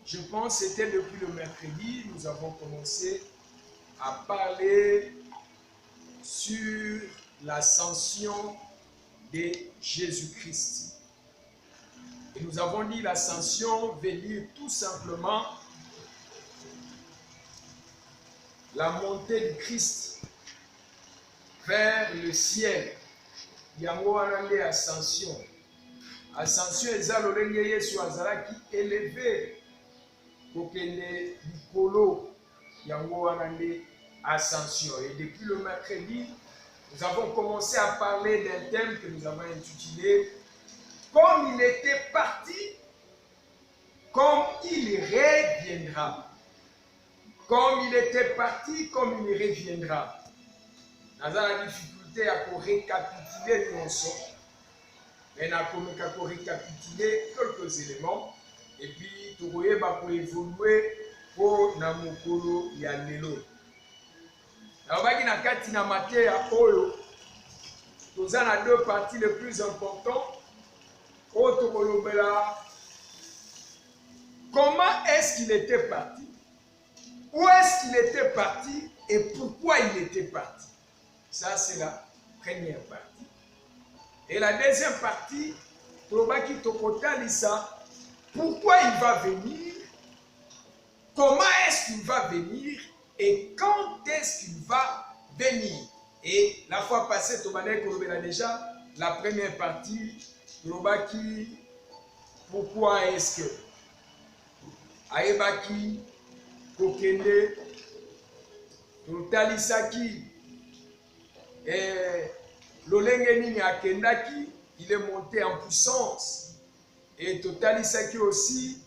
Je pense que c'était depuis le mercredi, nous avons commencé à parler sur l'ascension de Jésus-Christ. Et nous avons dit l'ascension veut dire tout simplement la montée du Christ vers le ciel. Yango wana nde ascension. Ascension eza lolenge Yesu azalaki élevé kokende likolo. Yango wana nde ascension. Et depuis le mercredi, nous avons commencé à parler d'un thème que nous avons intitulé Comme il était parti, comme il reviendra. Comme il était parti, comme il reviendra. Nous avons la difficulté à récapituler tout ensemble. Mais nous avons récapituler quelques éléments. Et puis, nous avons évoluer pour Namokolo Yalelo. Nous avons kati na mateya oyo. Nous avons deux parties les plus importantes. Comment est-ce qu'il était parti? Où est-ce qu'il était parti et pourquoi il était parti? Ça, c'est la première partie. Et la deuxième partie, pourquoi il va venir? Comment est-ce qu'il va venir? Et quand est-ce qu'il va venir? Et la fois passée, on a déjà la première partie. Pourquoi est-ce que Aebaki, Kokende, Totalisaki, et Lolengeni Akendaki, il est monté en puissance. Et Totalisaki aussi,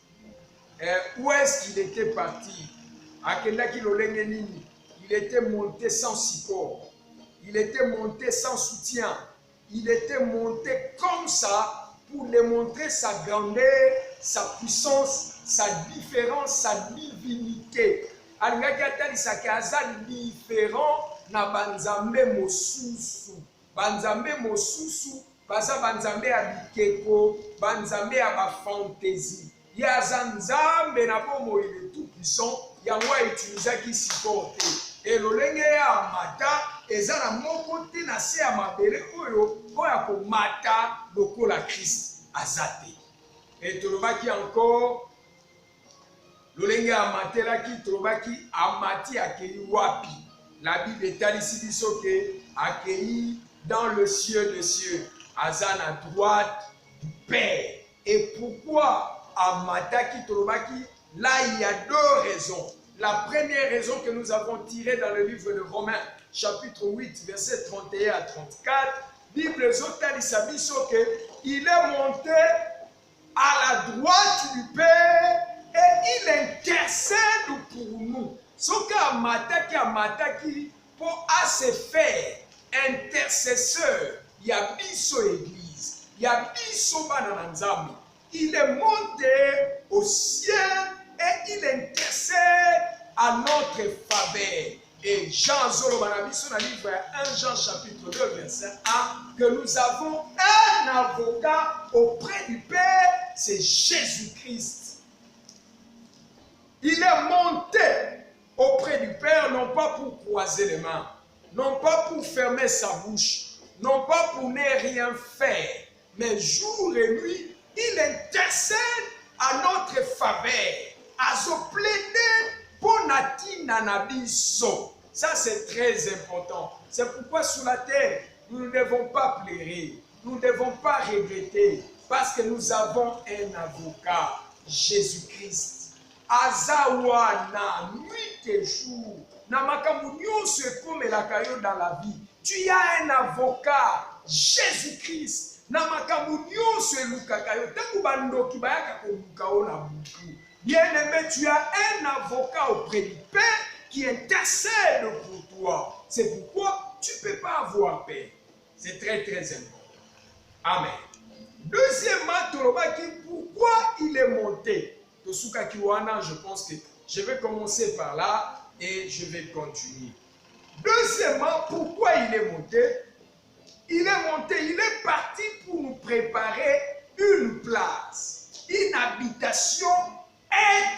où est-ce qu'il était parti? Akendaki Lolengeni, il était monté sans support, il était monté sans soutien. Il était monté comme ça pour démontrer sa grandeur, sa puissance, sa différence, sa divinité. Alingaki atalisaki aza différent na banzambe mosusu. Banzambe mosusu baza banzambe ya bikeko, banzambe ya bafantaisie. Ya aza nzambe na bomoi le tout puissant, yango utilisaki supporté. Et lolenge ya mata eza na moko te na se ya mabele oyo oya komata lokola Christ azate. Et tolobaki encore lolenge ya matelaki tolobaki amati akei wapi. La Bible etalisi biso ke akei dans le ciel des cieux, aza na droite du Père. Et pourquoi amataki tolobaki? Là il y a deux raisons. La première raison que nous avons tirée dans le livre de Romains, chapitre 8, versets 31 à 34, Bible il est monté à la droite du Père et il intercède pour nous. Ce qui pour se faire intercesseur, il y a biso église, il y a biso banananzami. Il est monté au ciel et il intercède à notre faveur. Et Jean Zolobanabiso dans le livre 1 Jean chapitre 2 verset 1 que nous avons un avocat auprès du Père, c'est Jésus-Christ. Il est monté auprès du Père non pas pour croiser les mains, non pas pour fermer sa bouche, non pas pour ne rien faire, mais jour et nuit, il intercède à notre faveur. Ça c'est très important. C'est pourquoi sur la terre, nous ne devons pas pleurer, nous ne devons pas regretter, parce que nous avons un avocat, Jésus-Christ. Azawana, nuit et jour, Namakamunyo se comme la caillou dans la vie. Tu as un avocat, Jésus-Christ. Namakamunyo se lukakayo, takubando kibayaka komukao na buku. Bien-aimé, tu as un avocat auprès du Père qui intercède pour toi. C'est pourquoi tu ne peux pas avoir peur. C'est très très important. Amen. Deuxièmement, pourquoi il est monté? Tosuka Kiwana, je pense que je vais commencer par là et je vais continuer. Deuxièmement, pourquoi il est monté? Il est monté, il est parti pour nous préparer une place, une habitation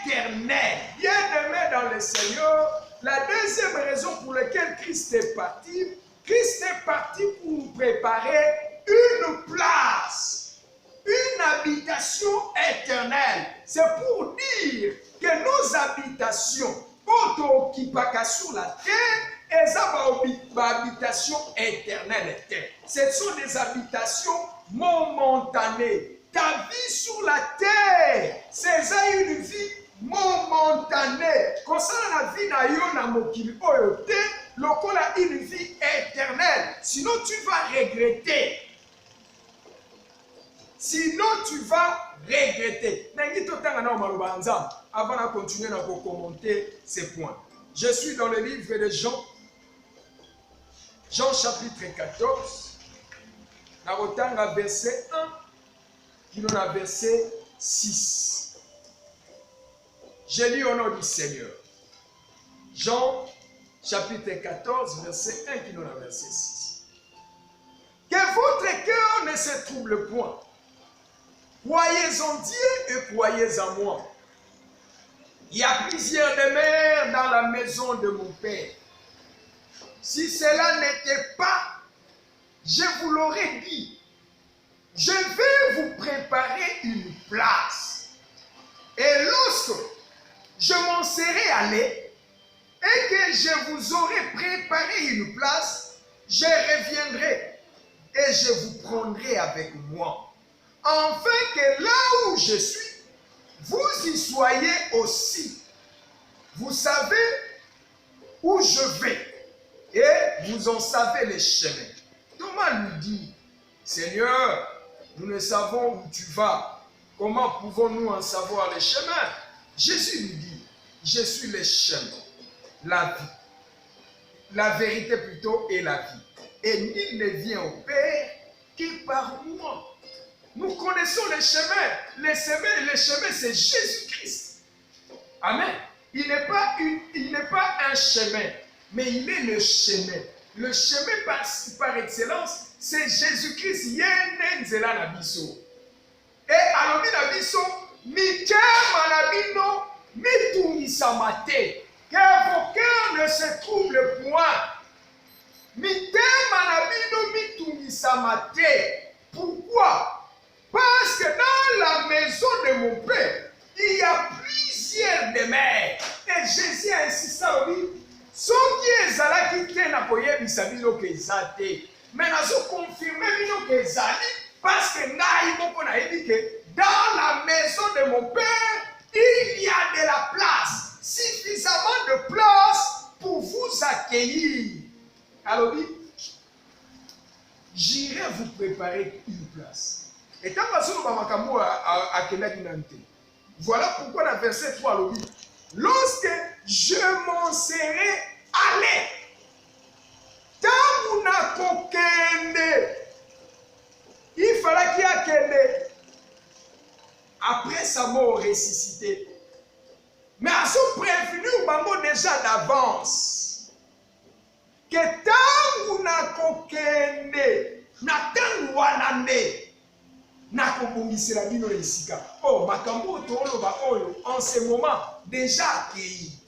éternel. Bien-aimé dans le Seigneur, la deuxième raison pour laquelle Christ est parti pour nous préparer une place, une habitation éternelle. C'est pour dire que nos habitations, autokipaka sur la terre, elles ont une habitation éternelle. Ce sont des habitations momentanées. Ta vie sur la terre, c'est une vie momentanée. Comme ça, la vie n'a pas mokili oyote, lokola une vie éternelle. Sinon, tu vas regretter. Sinon, tu vas regretter. Avant de continuer à commenter ces points. Je suis dans le livre de Jean. Jean chapitre 14. Dans verset 1. Qui nous a verset 6. Je lis au nom du Seigneur. Jean chapitre 14, verset 1 qui nous a verset 6. Que votre cœur ne se trouble point. Croyez en Dieu et croyez en moi. Il y a plusieurs demeures dans la maison de mon Père. Si cela n'était pas, je vous l'aurais dit. Je vais vous préparer une place. Et lorsque je m'en serai allé et que je vous aurai préparé une place, je reviendrai et je vous prendrai avec moi. Afin que là où je suis, vous y soyez aussi. Vous savez où je vais et vous en savez les chemins. Thomas lui dit, Seigneur, nous ne savons où tu vas. Comment pouvons-nous en savoir les chemins? Jésus lui dit, je suis le chemin, la vie, la vérité plutôt et la vie. Et nul ne vient au Père que par moi. Nous connaissons les chemins. Les chemins, c'est Jésus-Christ. Amen. Il n'est pas un chemin, mais il est le chemin. Le chemin par excellence, c'est Jésus-Christ. Yénenzela na biso. Et alobi na biso, mitema na bino, mitungisa te. Que vos cœurs ne se troublent point. Mitema na bino, mitungisa te. Pourquoi? Parce que dans la maison de mon Père, il y a plusieurs demeures. Et Jésus a insisté à lui, ce qui est là qui tient à koyebisa bino ke zate. Mais nous avons confirmé que Zali, parce que dans la maison de mon Père, il y a de la place, suffisamment de place pour vous accueillir. Alors, j'irai vous préparer une place. Et quand voilà pourquoi dans verset 3, lorsque je m'en serai allé, il fallait qu'il y ait après sa mort ressuscité. Mais à ce prévenu, on déjà d'avance que tant qu'on a kokende, na tant wanande, na kobongisi la bino esika. Oh, makambo toloba oyo en ce moment déjà accueilli.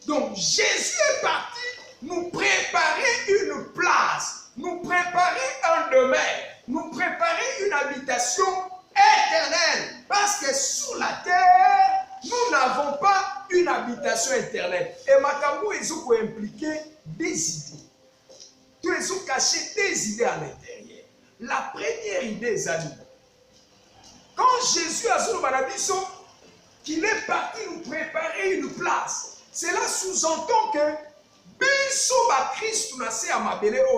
Donc Jésus est parti nous préparer une place, nous préparer un demeure, nous préparer une habitation éternelle. Parce que sur la terre, nous n'avons pas une habitation éternelle. Et Makambo, ils ont impliqué des idées. Ils ont caché des idées à l'intérieur. La première idée, les amis, quand Jésus a dit qu'il est parti nous préparer une place, cela sous-entend que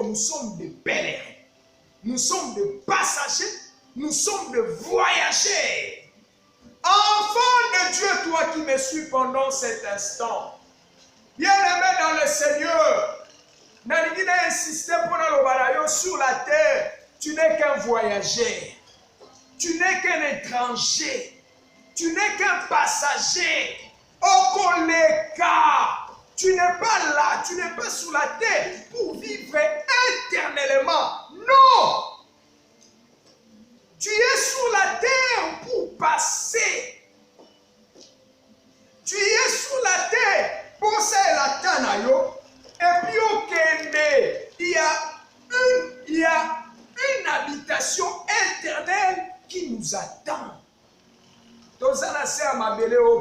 nous sommes des pèlerins, nous sommes des passagers, nous sommes des voyageurs. Enfant de Dieu, toi qui me suis pendant cet instant, bien-aimé dans le Seigneur, Nalingina insisté pour le sur la terre, tu n'es qu'un voyageur, tu n'es qu'un étranger, tu n'es qu'un passager. Okoleka. Tu n'es pas là, tu n'es pas sur la terre pour vivre éternellement. Non! Tu es sur la terre pour passer.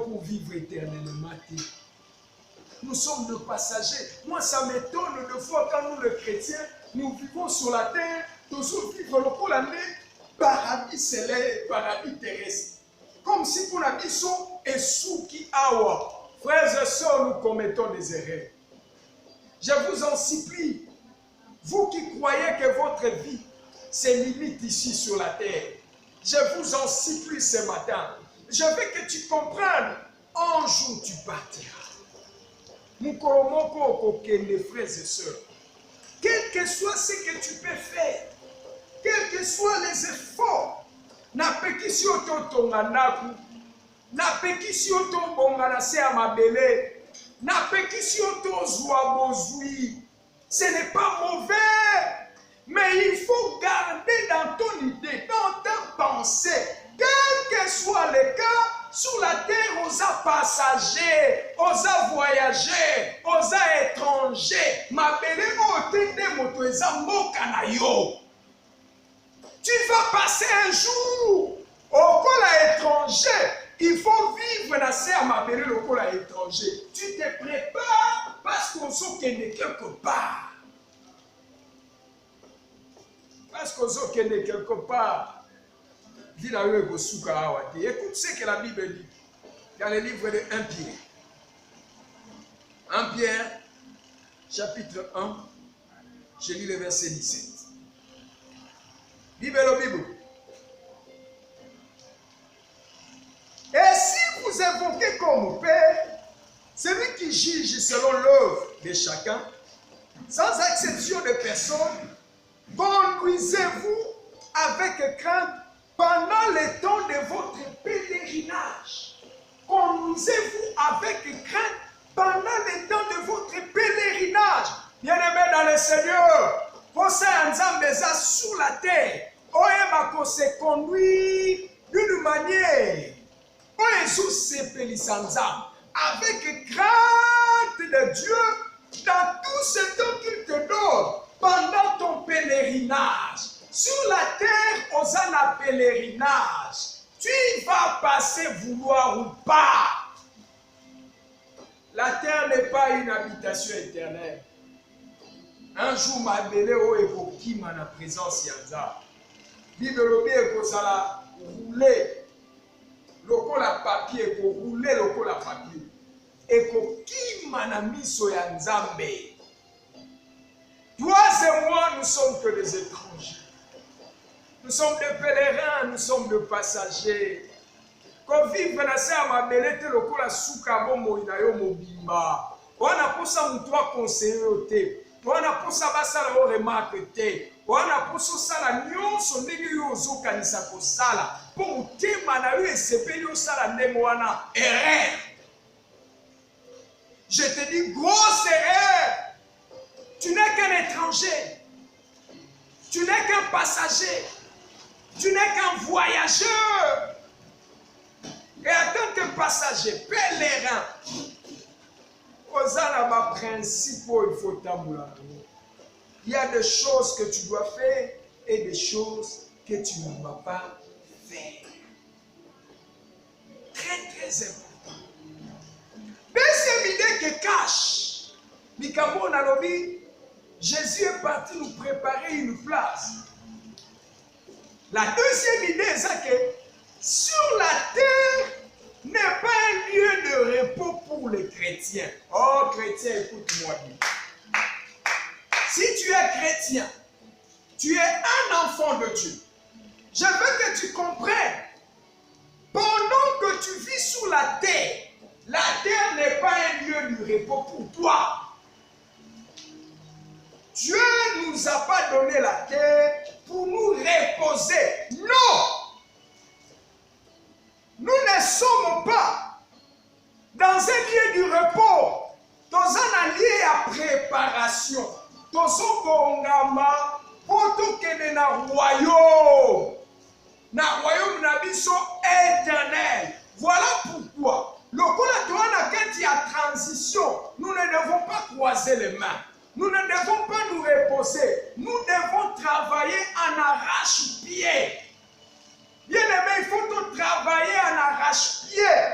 pour vivre éternellement. Nous sommes des passagers. Moi, ça m'étonne de fois quand nous, les chrétiens, nous vivons sur la terre, nous vivons le pôle paradis céleste, paradis terrestre. Comme si pour la mission et sous qui awa. Frères et sœurs, nous commettons des erreurs. Je vous en supplie, vous qui croyez que votre vie se limite ici sur la terre, je vous en supplie ce matin. Je veux que tu comprennes, un jour tu partiras. Nous commençons les frères et sœurs. Quel que soit ce que tu peux faire, quels que soient les efforts, na pekisi oto nganaku, na pekisi oto bonganase amabele, na pekisi oto zouabozui. Ce n'est pas mauvais, mais il faut garder dans ton idée, dans ta pensée, quel que soit le cas, sur la terre, osa passager, osa voyager, osa étranger, mabele otende moto eza mboka na yo. Tu vas passer un jour au cola étranger. Il faut vivre dans ce mabele le cola étranger. Tu te prépares parce qu'on sait qu'il est quelque part. Parce qu'on sait qu'il est quelque part. Écoute ce que la Bible dit dans le livre de 1 Pierre. 1 Pierre, chapitre 1, je lis le verset 17. Bible. Et si vous évoquez comme Père, celui qui juge selon l'œuvre de chacun, sans exception de personne, conduisez-vous avec crainte pendant le temps de votre pèlerinage. Conduisez-vous avec crainte pendant le temps de votre pèlerinage. Bien-aimés dans le Seigneur, pour ça, sur la terre, on se conduire d'une manière. Avec crainte de Dieu dans tout ce temps qu'il te donne pendant ton pèlerinage. Sur la terre, aux un pèlerinage, tu vas passer vouloir ou pas. La terre n'est pas une habitation éternelle. Un jour, ma belle est qui m'a la présence yanza. Bible est pour ça rouler. Loko la papier, pour rouler loko la papier. Et pour qui m'a mis so yanzambe. Toi et moi, nous sommes que des étrangers. Nous sommes des pèlerins, nous sommes des passagers. Quand vivre dans ça, ma belle, te loko la souka bomo inayo mobimba. On a pour ça un toit conseiller. On a pour ça basa la remarque. On a pour ça la nion son dégueu zo kanisa ko sala. Pour te manayu et sepelio sala nemoana erreur. Je te dis grosse erreur. Tu n'es qu'un étranger. Tu n'es qu'un passager. Tu n'es qu'un voyageur. Et en tant que passager, pèlerin, il y a des choses que tu dois faire et des choses que tu ne dois pas faire. Très, très important. Deuxième idée que cache, Mikamo Nalobi, Jésus est parti nous préparer une place. La deuxième idée, c'est que sur la terre n'est pas un lieu de repos pour les chrétiens. Oh, chrétien, écoute-moi bien. Si tu es chrétien, tu es un enfant de Dieu. Je veux que tu comprennes. Pendant que tu vis sur la terre n'est pas un lieu de repos pour toi. Dieu ne nous a pas donné la terre pour nous reposer. Non! Nous ne sommes pas dans un lieu du repos, dans un lieu à préparation, dans un bongama, pour tout que na royaume. Na royaume na biso éternel. Voilà pourquoi, quand il y a transition, nous ne devons pas croiser les mains. Nous ne devons pas nous reposer. Nous devons travailler en arrache-pied. Bien aimé, il faut tout travailler en arrache-pied.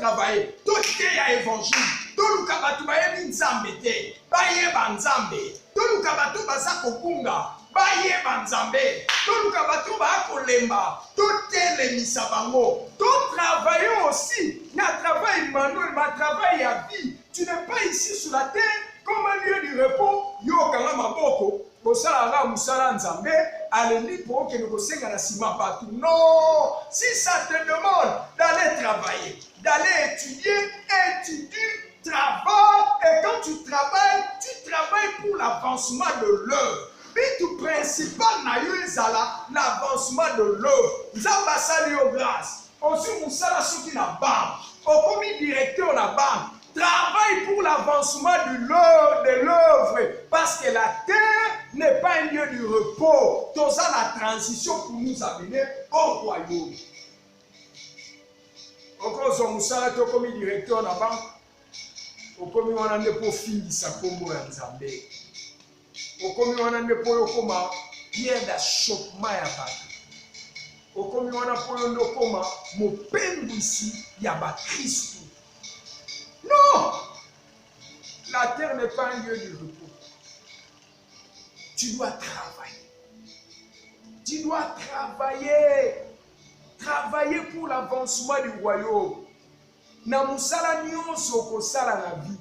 travailler. Tout est évangile. Tout le kabatou baye nzambe te. Baye banzambe. Tout le kabatou basa kokunga. Baye banzambe. Tout le kabatou ba kolemba. Tout est les misabango. Tout travailler aussi. Na travail manuel, ma travail à vie. Tu n'es pas ici sur la terre comme un lieu du repos. Yo kanga maboko. Kosala musala nzambe. Allez pour que nous senga na sima partout. Non, si ça te demande d'aller travailler, d'aller étudier, étudie, travaille. Et quand tu travailles pour l'avancement de l'œuvre. Et tout principal na yo ezala l'avancement de l'œuvre. Nzamba sali yo grâce. Aussi musala soki na banque. Okomi directeur na banque. Travaille pour l'avancement de l'œuvre. Parce que la terre n'est pas un lieu du repos. Tout ça, la transition pour nous amener au royaume. Encore son moussala, tu comme directeur de la banque. Au commis, on a des profils qui sont comme un Zambé. Au commis, on a des profils comme pierre d'achoppement à battre. Au commis, on a des profils comme mon peine ici, il y a Christ. Non! La terre n'est pas un lieu de repos. Tu dois travailler. Tu dois travailler. Travailler pour l'avancement du royaume. Na musala nyonso ko sala na vie.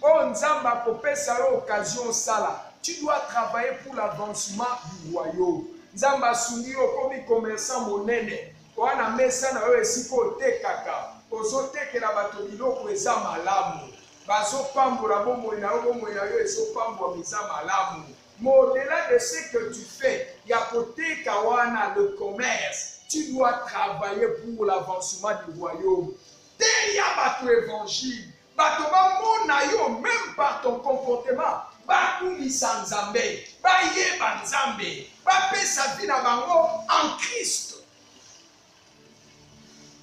Oh nzamba kopesa yo occasion sala. Tu dois travailler pour l'avancement du royaume. Nzamba sungi yo komi commerçant monene. Wana mesa na yo esiko tekaka. Ozotekela bato biloko eza malamu. Bazopambola bomoi na yo bomoi na yo ezopambola eza malamu. Mais au-delà de ce que tu fais, il y a côté kawana le commerce. Tu dois travailler pour l'avancement du royaume. Dès y a bato évangile, bato ba mona yo même par ton comportement, ba kumisa nzambe, ba yeba nzambe, ba pesa vie na bango en Christ.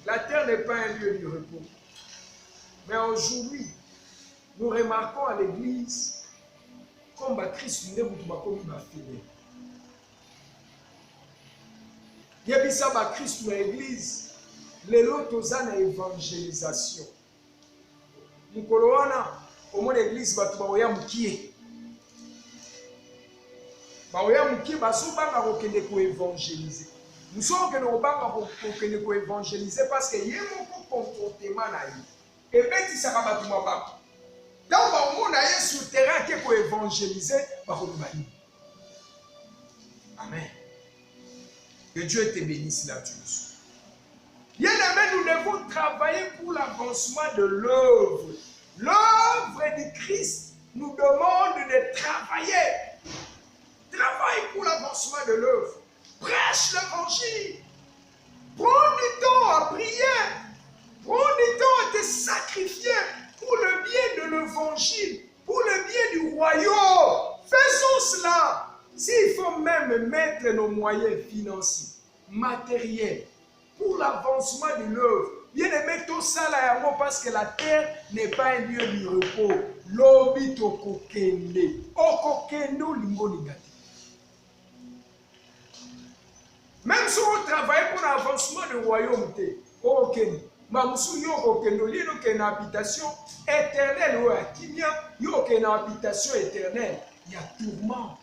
La terre n'est pas un lieu de repos. Mais aujourd'hui, nous remarquons à l'église comme Christ n'est pas comme ma fille. Il y a ça Christ dans l'église, les autres ont une évangélisation. Nous au moins l'église va te voir moukié. Ba oya moukié ba so banga kokende ko évangéliser. Nous sommes que nous banga kokende ko évangéliser parce que yé mon comportement na yi. Et beti saka ba tuma ba. Donc ba mo na yé sur terrain ke ko évangéliser ba ko bani. Amen. Que Dieu te bénisse là-dessus. Bien-aimés, nous devons travailler pour l'avancement de l'œuvre. L'œuvre du Christ nous demande de travailler. Travaille pour l'avancement de l'œuvre. Prêche l'évangile. Prends du temps à prier. Prends du temps à te sacrifier pour le bien de l'évangile, pour le bien du royaume. Faisons cela. S'il faut même mettre nos moyens financiers, matériels, pour l'avancement de l'œuvre, bien aimé tout ça là, parce que la terre n'est pas un lieu du repos. Lobi to kokende, okokendo lingo négatif. Même si on travaille pour l'avancement du royaume, okende. Mamusu yo kokendo lino une habitation éternelle ou akimia yo une habitation éternelle. Il y a tourment.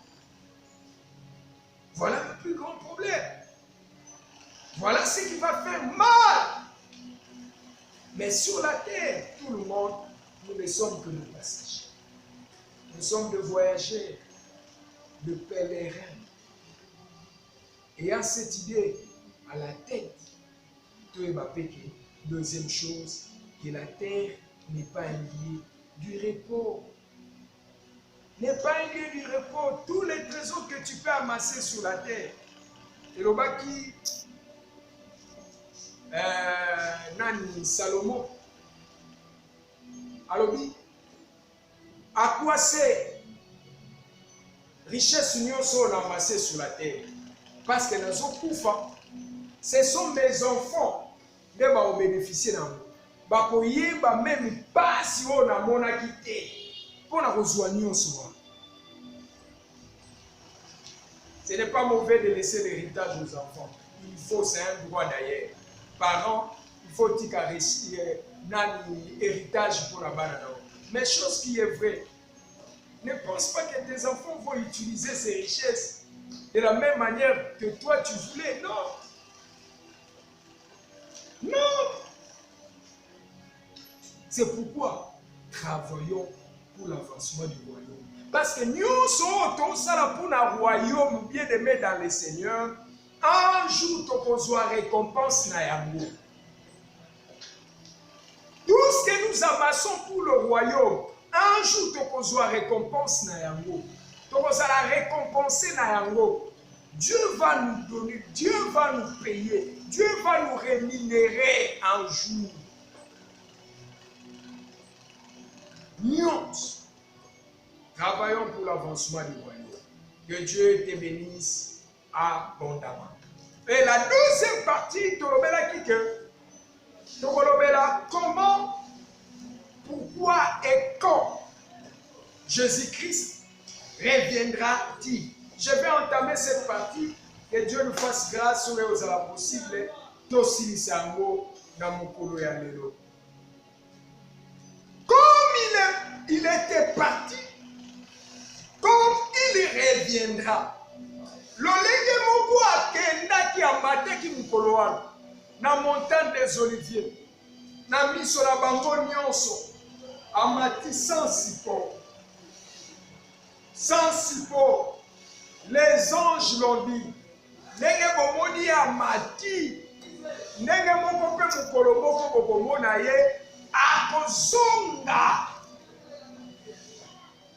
Voilà le plus grand problème. Voilà ce qui va faire mal. Mais sur la terre, tout le monde, nous ne sommes que de passagers. Nous sommes de voyageurs, de pèlerins. Ayant cette idée à la tête, deuxième chose, que la terre n'est pas un lieu du repos. N'est pas un lieu du repos. Tous les trésors que tu peux amasser sur la terre. Et le baki, Nani Salomon, alobi, à quoi c'est richesse nous sommes amassés sur la terre? Parce que nous sommes ce sont mes enfants qui vont bénéficier de nous. Bakoye ba même pas si on a mon quitté. Pour la rejoindre souvent. Ce n'est pas mauvais de laisser l'héritage aux enfants. Il faut, c'est un droit d'ailleurs. Parents, il faut nani héritage pour la banane. Mais chose qui est vraie, ne pense pas que tes enfants vont utiliser ces richesses de la même manière que toi tu voulais. Non. Non. C'est pourquoi travaillons pour l'avancement du royaume. Parce que nous sommes tous pour le royaume bien aimé dans le Seigneur. Un jour, tu vas récompense na yango. Tout ce que nous amassons pour le royaume, un jour, tu vas récompense na yango. Tu vas la récompenser na yango. Dieu va nous donner, Dieu va nous payer, Dieu va nous rémunérer un jour. Nous travaillons pour l'avancement du royaume. Que Dieu te bénisse abondamment. Et la deuxième partie, comment, pourquoi et quand Jésus-Christ reviendra-t-il? Je vais entamer cette partie. Que Dieu nous fasse grâce sur les possible. Comme il était parti, comme il reviendra. Lolenge moko akendaki amateki mukolo wana na montagne des Oliviers na miso na bango nyonso amati sans support. Sans support. Les anges l'ont dit. Ndenge bomoni amati ndenge moko pe mukolo moko bokomona ye akozonga.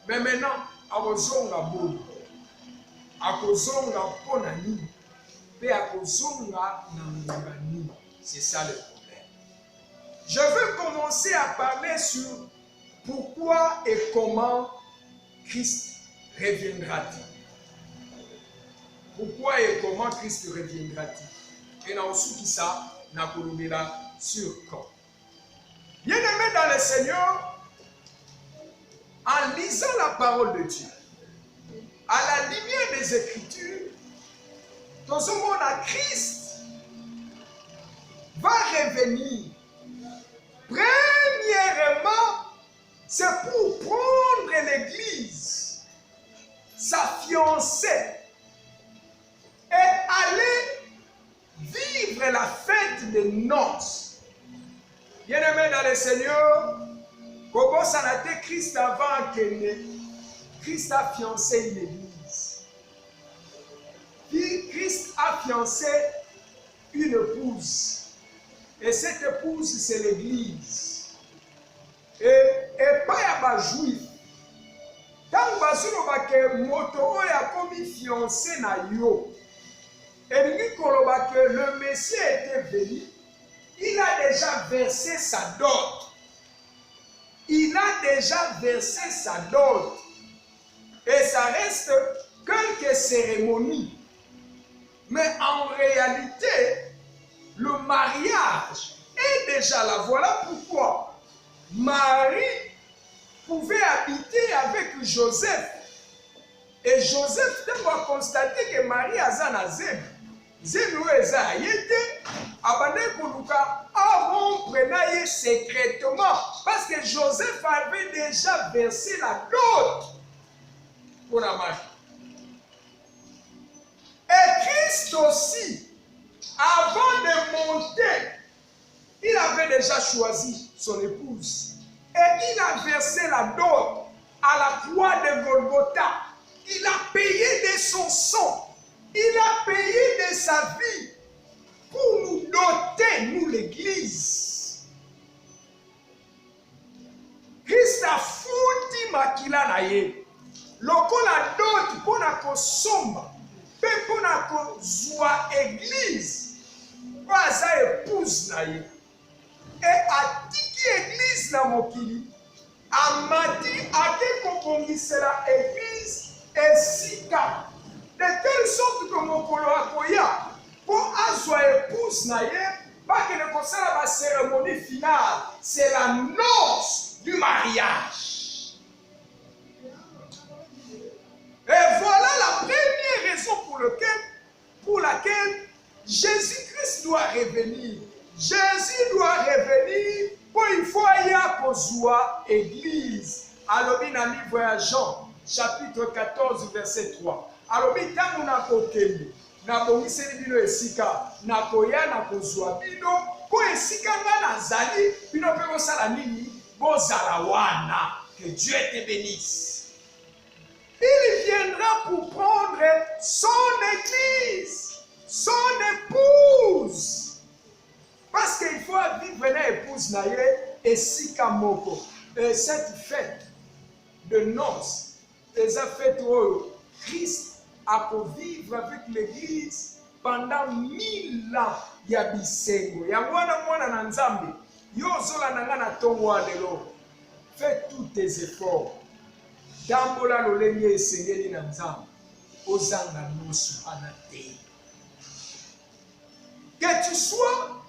Mais maintenant akozonga bobo. Akozonga pona nini pe akozonga na ngonga nini. C'est ça le problème. Je veux commencer à parler sur pourquoi et comment Christ reviendra-t-il. Pourquoi et comment Christ reviendra-t-il? Et dans ce qui ça n'a pas sur quand. Bien aimé dans le Seigneur, en lisant la parole de Dieu, à la lumière des Écritures, dans ce monde à Christ va revenir. Premièrement, c'est pour prendre l'Église, sa fiancée, et aller vivre la fête des noces. Bien-aimé dans le Seigneur, comment ça n'a été Christ avant que Christ a fiancé l'Église. Puis Christ a fiancé une épouse. Et cette épouse, c'est l'Église. Et pas à ma juif. Tant que moto a commis fiancé na yo. Et le Messie était venu. Il a déjà versé sa dot. Il a déjà versé sa dot. Et ça reste quelques cérémonies. Mais en réalité, le mariage est déjà là. Voilà pourquoi Marie pouvait habiter avec Joseph. Et Joseph a constaté que Marie a Zanazem. Zenoueza yete abandé koluka a rompre naye secrètement parce que Joseph avait déjà versé la dot pour la Marie. Et Christ aussi, avant de monter, il avait déjà choisi son épouse et il a versé la dot à la croix de Golgotha. Il a payé de son sang. Il a payé de sa vie pour nous doter, nous l'Église. Christ a foutu makila na ye. Lokola dot pour na kosomba, pe pour na kozwa Église. Pas sa épouse na ye. Et atiki Église na mokili. Amati ate kobongisela Église et sika. De telle sorte que mon kolo akoya pour azwa épouse na ye, pas que le concert la cérémonie finale, c'est la noce du mariage. Et voilà la première raison pour laquelle Jésus-Christ doit revenir. Jésus doit revenir il faut y avoir église. Alobi na livre à Jean, chapitre 14, verset 3. Alobi tangu na kokembe, na bongiseli bino esika, na koya na kozwa bino, ko esika nga nazali, bino pe kosala nini, bozala wana. Que Dieu te bénisse. Il viendra pour prendre son église, son épouse. Parce qu'il faut vivre une épouse et sika moko. Cette fête de noces, les fêtes où Christ a pu vivre avec l'église pendant 1000 ans. Yabisengo. Yangwana mwana na nzambe. Yo zola nanga na tongo alelo. Fais tous tes efforts. Dambola lolenge esengeli na nzambe. Ozanga nusu anate. Que tu sois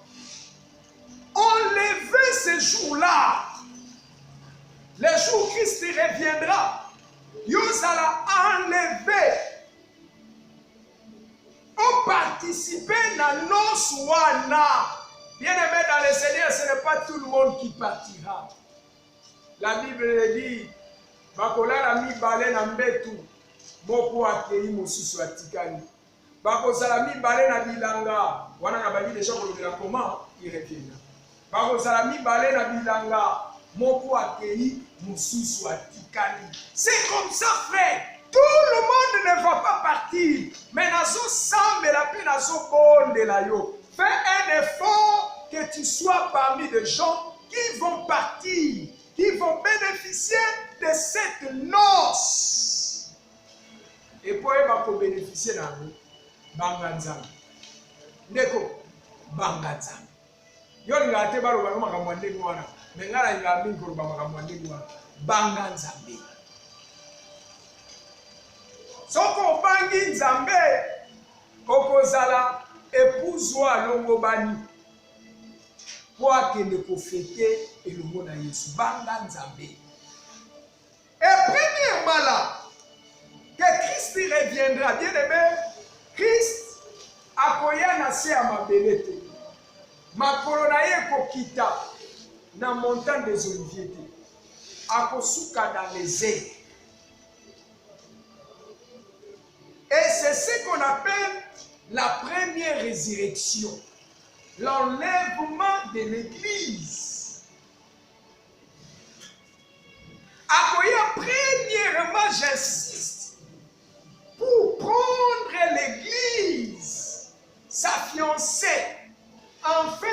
enlevé ce jour-là. Le jour où Christ reviendra. Yozala enlevé. On participe à nos wana. Bien-aimé dans le Seigneur, ce n'est pas tout le monde qui partira. La Bible dit, bakolala mibale na mbetu, moko akei mosusu atikani. Bakozala mibale na bilanga, wana na bali déjà kolobela comment il reviendra. Bakozala mibale na bilanga, moko akei mosusu atikani. C'est comme ça, frère. Tout le monde ne va pas partir. Mais nazo sambe la paix nazo bonde la yo. Fais un effort que tu sois parmi des gens qui vont partir, qui vont bénéficier de cette noce. Et pour eux, bénéficier d'un nous, banganzam. Neko, banganzam. Yo ni gâté balo balo makamwande mwana. Mengala ina mingo makamwande mwana. Banganzambe. Soko bangi nzambe okozala épouse wa longo bani kwa kende ko fêter elongo na Yesu banga nzambe. Et premièrement là que Christ reviendra, bien aimé, Christ akoya na se ya mabele te. Makolo na ye kokita na montagne des Oliviers te. Akosuka dans les airs. Et c'est ce qu'on appelle la première résurrection, l'enlèvement de l'église. Akoya, premièrement, j'insiste, pour prendre l'église, sa fiancée, afin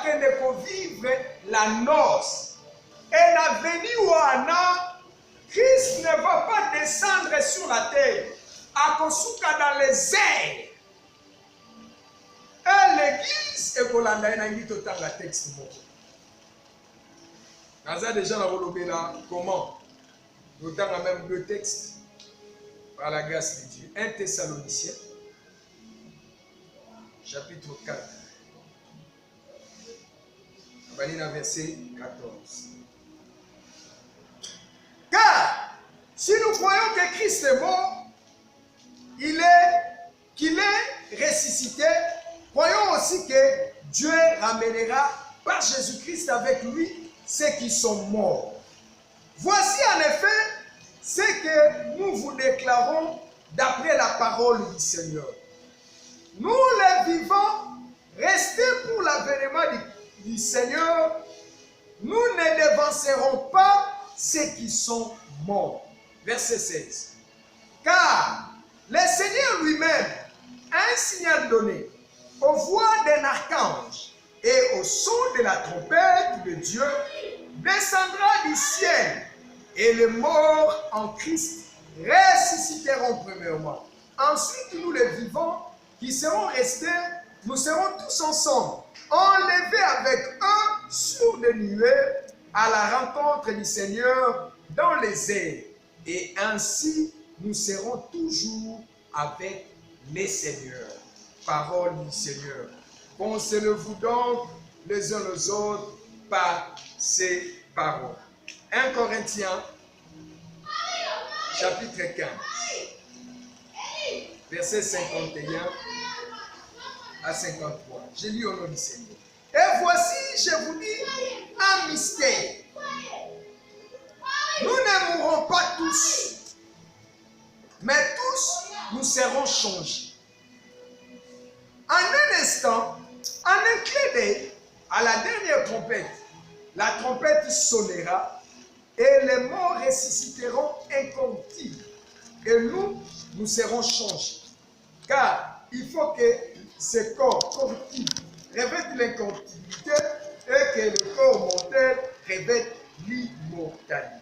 que ne vivre la noce. Et la venue Wana, Christ ne va pas descendre sur la terre. Akosuka dans les airs. Et l'église est Kolanda na ngi totanga texte moko. Kaza déjà na kolobela comment? Totanga même deux textes par la grâce de Dieu. 1 Thessaloniciens chapitre 4. Balina verset 14. Car si nous croyons que Christ est mort, qu'il est ressuscité, croyons aussi que Dieu ramènera par Jésus-Christ avec lui ceux qui sont morts. Voici en effet ce que nous vous déclarons d'après la parole du Seigneur. Nous les vivants, restés pour l'avènement du Seigneur, nous ne devancerons pas ceux qui sont morts. Verset 16. Car le Seigneur lui-même a un signal donné aux voix d'un archange et au son de la trompette de Dieu descendra du ciel et les morts en Christ ressusciteront premièrement. Ensuite, nous les vivants qui serons restés, nous serons tous ensemble, enlevés avec eux sur des nuées à la rencontre du Seigneur dans les airs. Et ainsi, nous serons toujours avec les seigneurs. Parole du Seigneur. Consolez-vous donc les uns aux autres par ces paroles. 1 Corinthiens, chapitre 15, verset 51 à 53. Je lis au nom du Seigneur. Et Et voici, je vous dis, un mystère. Nous ne mourrons pas tous, mais tous nous serons changés. En un instant, en un clin d'œil, à la dernière trompette, la trompette sonnera et les morts ressusciteront incorruptibles. Et nous serons changés. Car il faut que ce corps corruptible revête l'incorruptibilité et que le corps mortel revête l'immortalité.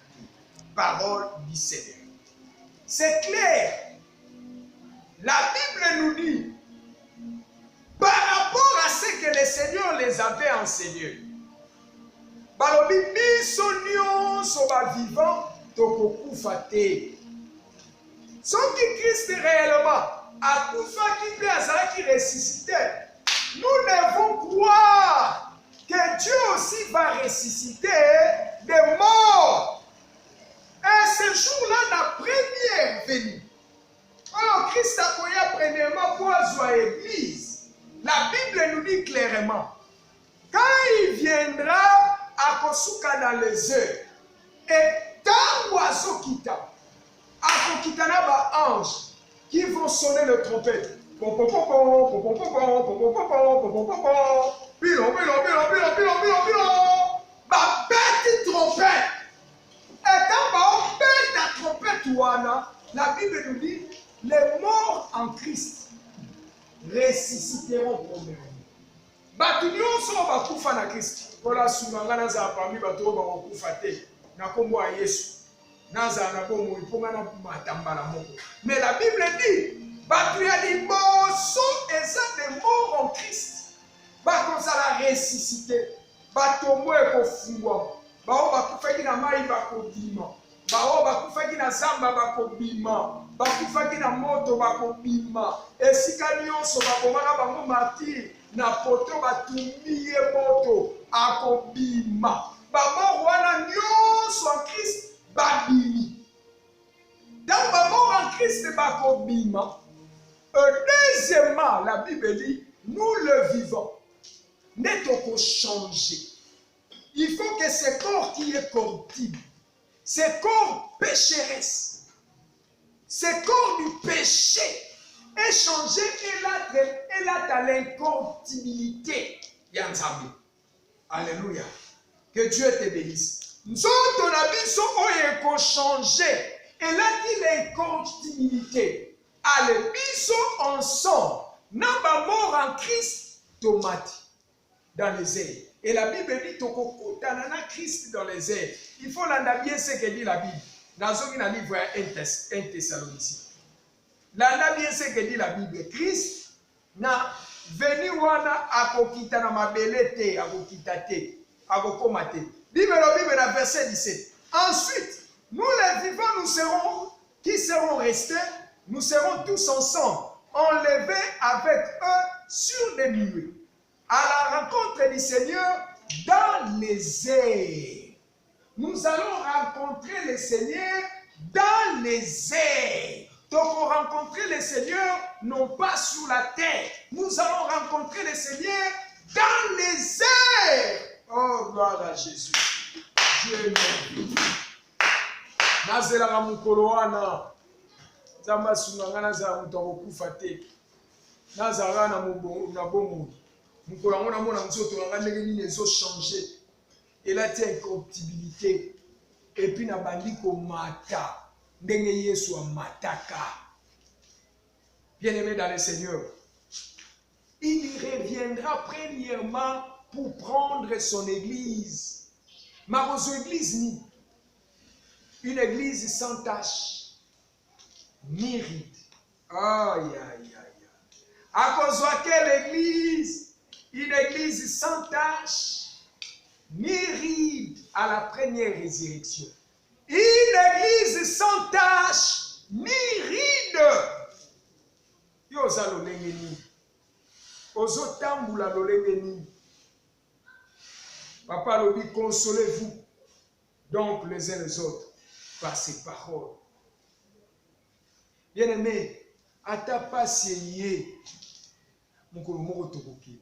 Parole du Seigneur. C'est clair. La Bible nous dit, par rapport à ce que le Seigneur les avait enseignés, balobi biso nyonso bavivant tokokufa te. Soki Christ réellement akufaki mpe azalaki ressuscité, nous devons croire que Dieu aussi va ressusciter des morts. Et ce jour-là, la première venue, alors Christ a connu premièrement pour la Église. La Bible nous dit clairement, quand il viendra à Kosuka dans les heures, et tant oiseau quitta, à Kokitana ba anges qui vont sonner le trompette. Ba bête trompette. Et quand on pète la trompette, la Bible nous dit, les morts en Christ ressusciteront premièrement. Batu nyonso bakufa na Christ. Kola sunganga na za parmi bato bakufa te. Na kombo ya Yesu. Na za na bomo iponga na matambala moko. Mais la Bible dit, batu ya liboso eza des morts en Christ. Bakozala ressuscité. Batombo ekofungwa. Bao bakufaki na mai bakobima. Bao bakufaki na zamba bakobima. Bakufaki na moto bakobima. Esika nyonso bakomaka bango martyr na poto batumbi ye moto akobima. Bamor wana nyonso en Christ babimi. Dans bamor en Christ bakobima. Deuxièmement, la Bible dit, nous le vivons. N'est pas changé. Il faut que ce corps qui est corruptible, ce corps pécheresse, ce corps du péché est changé et là à l'incorruptibilité. Alléluia. Que Dieu te bénisse. Nous autres, on a vu changé et là dit l'incorruptibilité. Allez, biso ensemble. N'a pas mort en Christ, tomate dans les airs. Et la Bible dit que Christ dans les airs. Il faut l'entendre bien ce que dit la Bible. Dans un livre 1 Thessaloniciens. L'entendre bien ce que dit la Bible. Christ n'a venu wana akokita na mabele te, akokita te, akokoma te. Bible dans verset 17. Ensuite, nous les vivants, qui serons restés, nous serons tous ensemble, enlevés avec eux sur des nuées, à la rencontre du Seigneur dans les airs. Nous allons rencontrer le Seigneur dans les airs. Donc, on rencontrer le Seigneur non pas sur la terre. Nous allons rencontrer le Seigneur dans les airs. Oh, gloire à Jésus. Dieu est béni. Nazela mukolo wana. Zamba sunganga naza mutoko kufate. Nazala na bomo. Mukolo ngona mona nzoto nganga ndenge nini ezo changer. Et là tiens incorruptibilité. Et puis na bandiko mata. Ndenge Yesu amataka. Bien-aimé dans le Seigneur. Il reviendra premièrement pour prendre son église. Ma église ni. Une église sans tache, ni ride. Aïe, aïe, aïe. À cause de quelle église? Une église sans tache, ni ride à la première résurrection. Une église sans tache, ni ride. Yosa lolengeni. Ozo tambula lolengeni. Papa lobi, consolez-vous donc les uns les autres par ces paroles. Bien-aimé, ata pasi ye mukolo moko tokoki.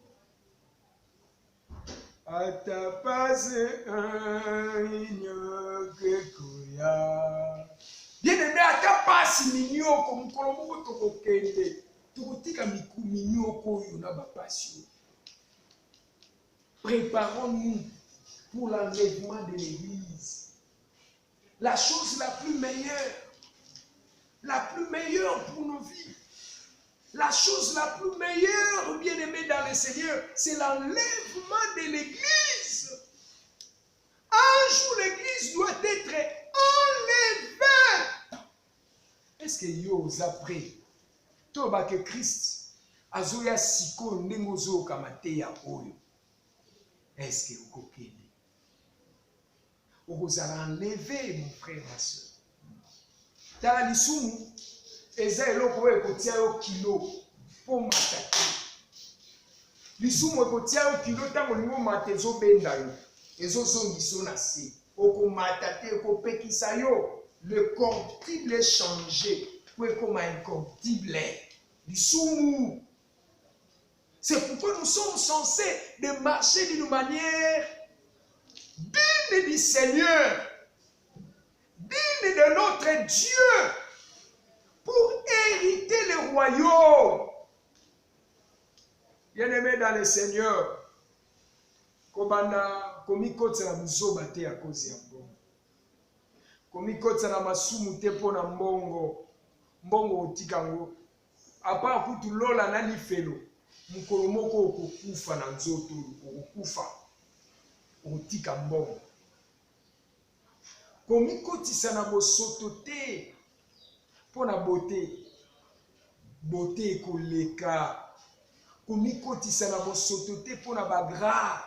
Bien-aimé, ata pasi minyoko mukolo moko tokokende tokotika minyoko oyo na bapasi. Préparons-nous pour l'enlèvement de l'église. La chose la plus meilleure pour nos vies. La chose la plus meilleure, bien-aimé dans le Seigneur, c'est l'enlèvement de l'église. Un jour, l'église doit être enlevée. Est-ce que yo après toba que Christ azoya siko ndengozo kamate ya oyo? Est-ce que vous coquez? Vous allez enlever, mon frère, ma soeur. Dans l'issue, eza eloko ekotia yo kilo po matata. Lisumu ekotia yo kilo tango lingo matezo benda yo. Ezo zongiso na se. Oko matate ekopekisa yo. Le corruptible est changé pour comme incorruptible. Lisumu. C'est pourquoi nous sommes censés de marcher d'une manière digne du Seigneur, digne de notre Dieu, pour hériter le royaume. Bien-aimé dans le Seigneur, kobanda komikotsa na muzoba te ya kozi ya mbongo. Komikotsa na masumu te po na mbongo. Mbongo otikango. Apa kutu lola na lifelo. Mukolo moko okokufa na nzoto, okokufa. Otika mbongo. Komikotisa na bosoto te po na beauté. Beauté ekoleka. Komikotisa na bosoto te po na bagrade.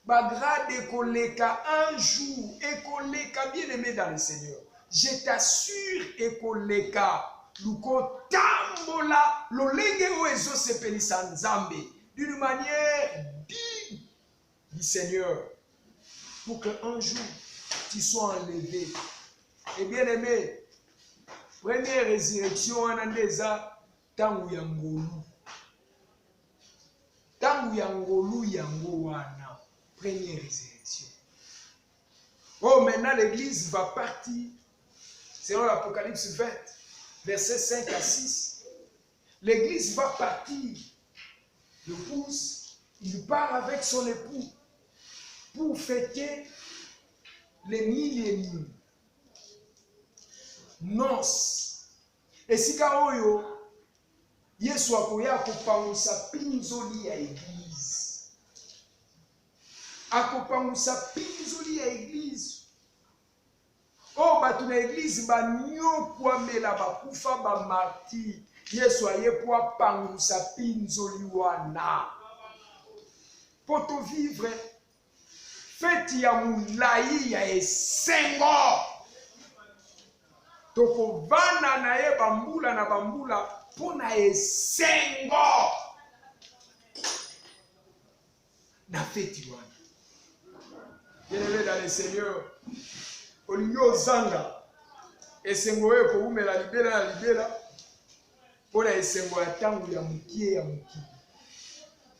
Bagrade ekoleka un jour. Ekoleka, bien-aimé dans le Seigneur. Je t'assure ekoleka. Luko tambola lolenge oezo sepelisa nzambe d'une manière digne du Seigneur pour qu'un jour tu sois enlevé. Et bien aimé, première résurrection anandeza tangu ya ngolu. Tangu ya ngolu yango wana, première résurrection. Oh, maintenant l'église va partir selon l'Apocalypse 20. Versets 5 à 6. L'église va partir. L'épouse, il part avec son époux pour fêter les milléniums. Noces. Et si kaoyo, Yesu akoya akopangusa pinzoli ya église. Akopangusa pinzoli ya église. Oh, batu na église ba nyo kwamela bakufa ba martyr. Yesu aye po pangusa pinzoli wana. Poto vivre fête ya mulai ya esengo. Toko vana na ye bambula na bambula pona esengo. Na fête wana. Bien-aimé dans le Seigneur. Olingo zanga esengo eko umela libela na libela pona esengo ya tangu ya mukie ya mukie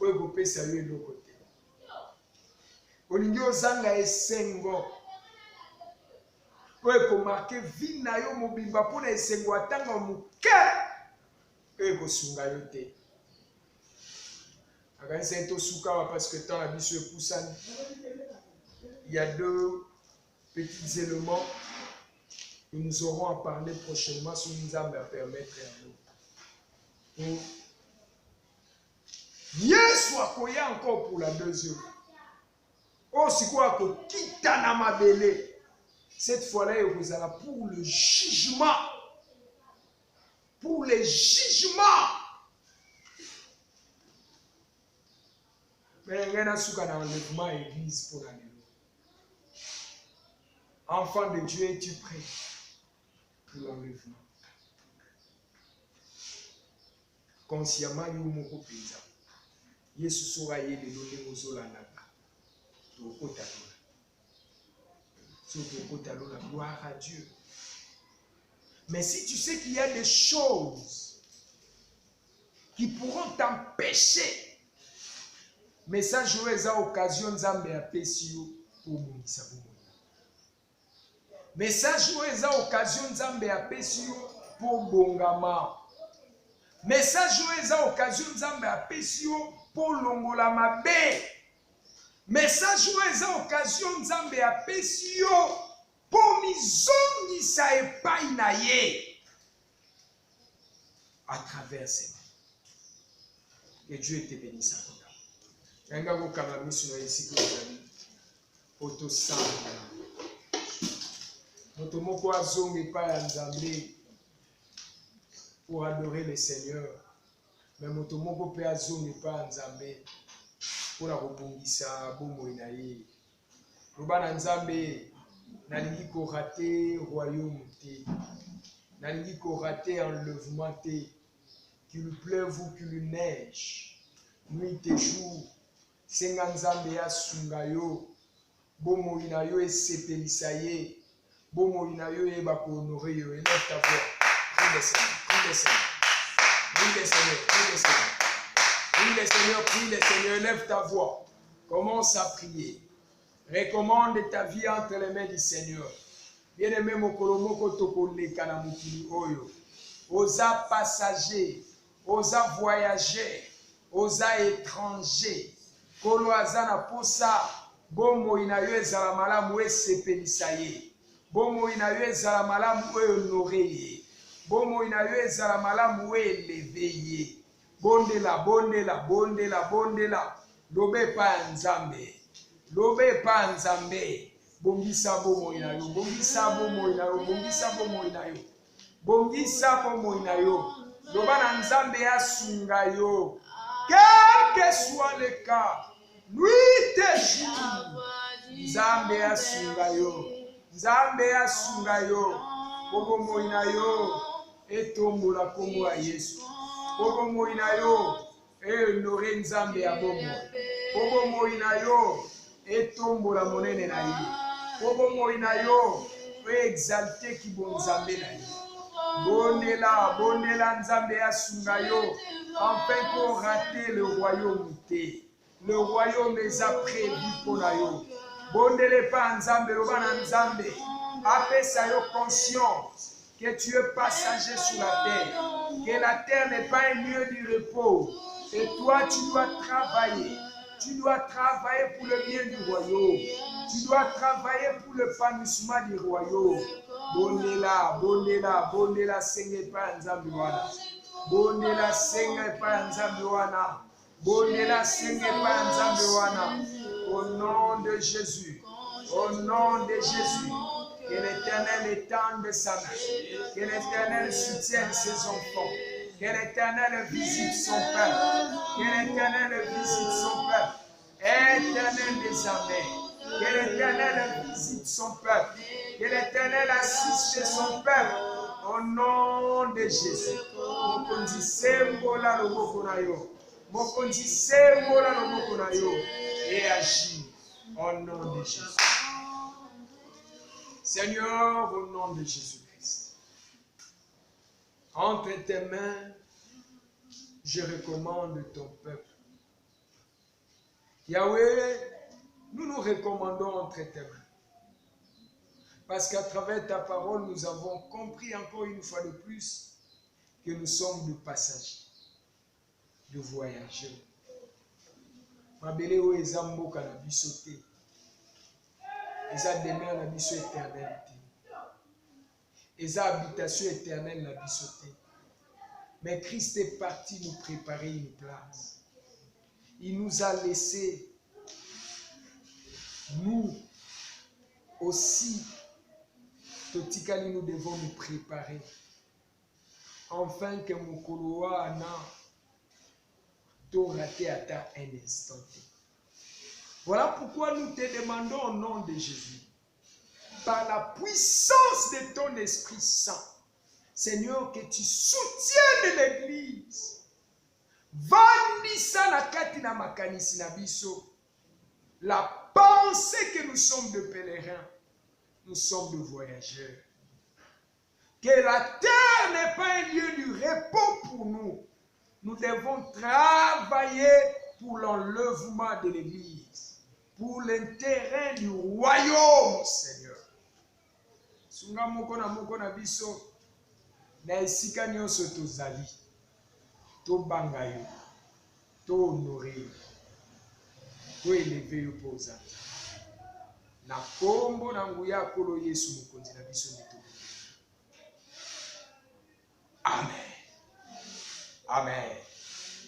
eko pesa yo eloko te. Olingo zanga esengo eko marke vina yo mobimba pona esengo ya tangu muke eko sunga yo te. Akanisa eto suka parce que tant la biso epusani. Il y a deux petits éléments que nous aurons à parler prochainement si nous allons permettre à nous. Yesu akoya encore pour la deuxième. Oh, c'est quoi que kitana mabele. Cette fois-là, vous allez pour le jugement. Pour le jugement. Mais il y a un enlèvement à l'église pour l'année. Enfant de Dieu, es-tu prêt pour l'enlèvement? Consciemment, il y a un mot paysan. Yesu sera yé de l'onné aux olanaka. Tokotalona, gloire à Dieu. Mais si tu sais qu'il y a des choses qui pourront t'empêcher Message oyo eza occasion Nzambe apesi yo pour bongisa bomoi. Message oyo eza occasion Nzambe apesi yo pour bongama. Message oyo eza occasion Nzambe apesi yo pour longola mabe. Message oyo eza occasion Nzambe apesi yo pour mizongisa epai na ye à travers ces mains. Que Dieu te bénisse encore. Yanga kokanga miso na esika ozali otosambela. Moto moko azonga epai ya Nzambe pour adorer le Seigneur. Mais moto moko pe azonga epai ya Nzambe pour la kobongisa bomoi na ye. Loba na Nzambe nalingi ko rater royaume te. Nalingi ko rater enlèvement te. Qu'il pleuve ou qu'il neige, nuit et jour, senga Nzambe ya sunga yo, bomoi na yo esepelisa ye, bomoi na yo eba ko honorer yo. Élève ta voix, prie le Seigneur, prie le Seigneur, prie le Seigneur, prie le Seigneur, prie le Seigneur, prie le Seigneur, élève ta voix, commence à prier, recommande ta vie entre les mains du Seigneur. Bien-aimé mokolo moko tokoleka na mokili oyo, oza passager, oza voyager, oza étranger, kolo aza na posa, bomoi na yo ezala malamu esepelisa ye, bomoi na yo ezala malamu honore ye, bomoi na yo ezala malamu eleve ye. Bondela, bondela, bondela, bondela, lobe pa Nzambe, lobe pa Nzambe, bongisa bomoi na yo, bongisa bomoi na yo, bongisa bomoi na yo, bongisa bomoi na yo. Loba na Nzambe asunga yo. Quel que soit le cas, nuit et jour, Nzambe asunga yo. Nzambe asunga yo. Bomoi na yo etombola kombo ya Yesu. Bomoi na yo honore Nzambe ya bomoi. Bomoi na yo etombola monene na ye. Bomoi na yo exalter ki bon Nzambe na ye. Bondela, bondela Nzambe asunga yo, enfin pour rater le royaume te. Le royaume est prévu pour la yo. Bondele pa Nzambe, loba na Nzambe, apesa yo conscience que tu es passager sur la terre, que la terre n'est pas un lieu du repos, et toi tu dois travailler. Tu dois travailler pour le bien du royaume. Tu dois travailler pour le l'épanouissement du royaume. Bondela, bondela, bondela, senge pa Nzambe wana. Bondela, senge pa Nzambe wana. Bondela, senge pa Nzambe wana. Au nom de Jésus. Au nom de Jésus. Que l'Éternel étende sa main. Que l'Éternel soutienne ses enfants. Que l'Éternel visite son peuple. Que l'Éternel visite son peuple. Éternel des armées. Que l'Éternel visite son peuple. Que l'Éternel assiste son peuple. Au nom de Jésus. Mokonzi sembola loboko na yo. Mokonzi sembola loboko na yo. Et agis au nom de Jésus. Seigneur, au nom de Jésus-Christ. Entre tes mains, je recommande ton peuple. Yahweh, nous nous recommandons entre tes mains. Parce qu'à travers ta parole, nous avons compris encore une fois de plus que nous sommes de passagers, de voyageurs. Mabele o eza mboka na biso te. Eza demeure na biso éternelle te. Eza habitation éternelle na biso te. Mais Christ est parti nous préparer une place. Il nous a laissé, nous aussi, Totikali, nous devons nous préparer. Enfin que Mokoloa Ana t'aura raté à ta un instant. Voilà pourquoi nous te demandons au nom de Jésus, par la puissance de ton Esprit Saint, Seigneur, que tu soutiennes l'Église. Vandisa na kati na makanisi na biso. La pensée que nous sommes de pèlerins, nous sommes de voyageurs. Que la terre n'est pas un lieu du repos pour nous. Nous devons travailler pour l'enlèvement de l'Église, pour l'intérêt du royaume, Seigneur. Sunga moko na biso, na esika nyonso tozali, tobanga yo, to honore yo, to eleve yo po ozali. Na kombo na nguya kolo Yesu mokonzi na biso ndito. Amen. Amen.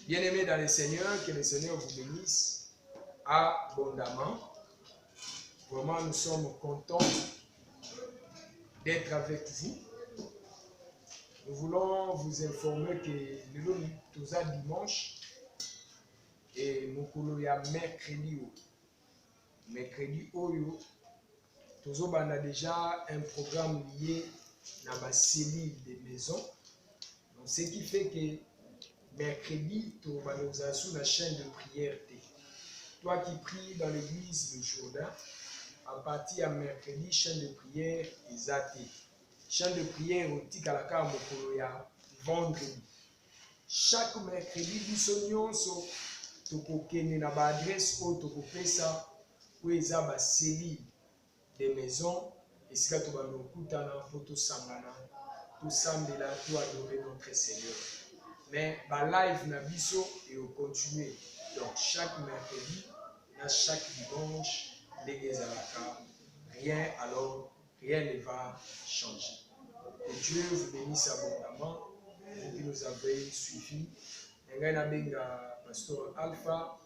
Bien-aimés dans le Seigneur, que le Seigneur vous bénisse abondamment. Vraiment, nous sommes contents d'être avec vous. Nous voulons vous informer que le toza dimanche et mokolo ya mercredi. Mercredi oyo, on a déjà un programme lié à ma cellule de maison. Donc, ce qui fait que mercredi, tu vas nous avoir sur la chaîne de prière. Toi qui pries dans l'église de Jourdain, à partir de mercredi, chaîne de prière est athée. Chaîne de prière au Tikalaka Mokoloya, vendredi. Chaque mercredi, nous sommes tu peux na ba adresse ou tu peux faire ça où ils ont ba cellule de maison et si tu vas nous écouter na photo sangana tout sambela tout adorer notre Seigneur. Mais ba live na biso et au continuer. Donc chaque mercredi, na chaque dimanche, l'église à la carte, rien ne va changer. Que Dieu vous bénisse abondamment, vous qui nous avez suivis. Benga Pasteur Alpha,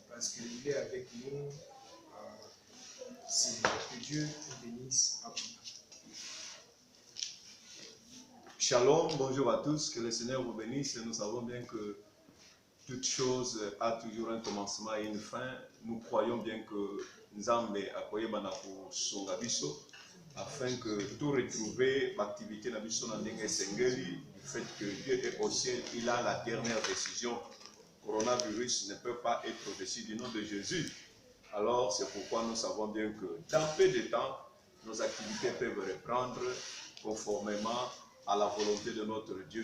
parce qu'il est avec nous. Que Dieu vous bénisse abondamment. Shalom, bonjour à tous, que le Seigneur vous bénisse. Nous savons bien que toute chose a toujours un commencement et une fin. Nous croyons bien que Nzambe a koyé banako songa biso afin que tout retrouver l'activité na biso na ndenge sengeli du fait que Dieu est au ciel, il a la dernière décision. Coronavirus ne peut pas être au-dessus du nom de Jésus. Alors c'est pourquoi nous savons bien que dans peu de temps, nos activités peuvent reprendre conformément à la volonté de notre Dieu.